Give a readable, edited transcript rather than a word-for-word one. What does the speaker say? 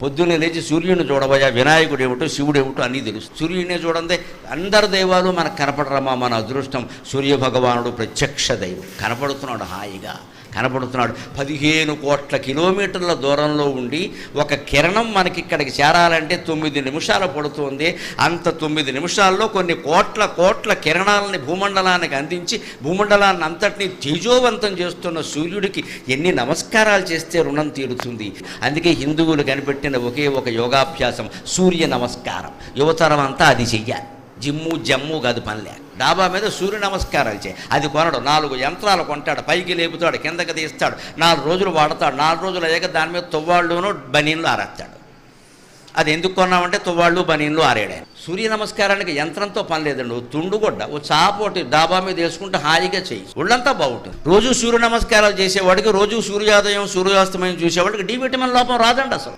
పొద్దున్నే లేచి సూర్యుని చూడబోయా, వినాయకుడు ఏమిటో శివుడు ఏమిటో అన్నీ తెలుసు. సూర్యుడినే చూడండి, అందరు దైవాలు మనకు కనపడరమ్మా. మన అదృష్టం సూర్య భగవానుడు ప్రత్యక్ష దైవం కనపడుతున్నాడు, హాయిగా కనపడుతున్నాడు. 15 కోట్ల కిలోమీటర్ల దూరంలో ఉండి ఒక కిరణం మనకి ఇక్కడికి చేరాలంటే 9 నిమిషాలు పడుతుంది. అంత 9 నిమిషాల్లో కొన్ని కోట్ల కిరణాలని భూమండలానికి అందించి భూమండలాన్ని అంతటినీ తేజోవంతం చేస్తున్న సూర్యుడికి ఎన్ని నమస్కారాలు చేస్తే రుణం తీరుతుంది. అందుకే హిందువులు కనిపెట్టిన ఒకే ఒక యోగాభ్యాసం సూర్య నమస్కారం. యువతరం అంతా అది చెయ్యాలి. జమ్ము కాదు పనిలే. డాబా మీద సూర్య నమస్కారాలు చేయి. అది కొనడు, 4 యంత్రాలు కొంటాడు, పైకి లేపుతాడు, కిందకి తీస్తాడు, 4 రోజులు వాడతాడు. 4 రోజులు అయ్యాక దాని మీద తువ్వాళ్ళును బనీన్లు ఆరేస్తాడు. అది ఎందుకు కొన్నామంటే తువ్వాళ్ళు బనీన్లు ఆరేడాయి. సూర్య నమస్కారానికి యంత్రంతో పని లేదండి. ఓ తుండుగొడ్డ, ఓ చాపోటి డాబా మీద వేసుకుంటే హాయిగా చేయి, ఒళ్ళంతా బాగుంటుంది. రోజు సూర్య నమస్కారాలు చేసేవాడికి, రోజు సూర్యోదయం సూర్యాస్తమయం చూసేవాడికి డి విటమిన్ లోపం రాదండి అసలు.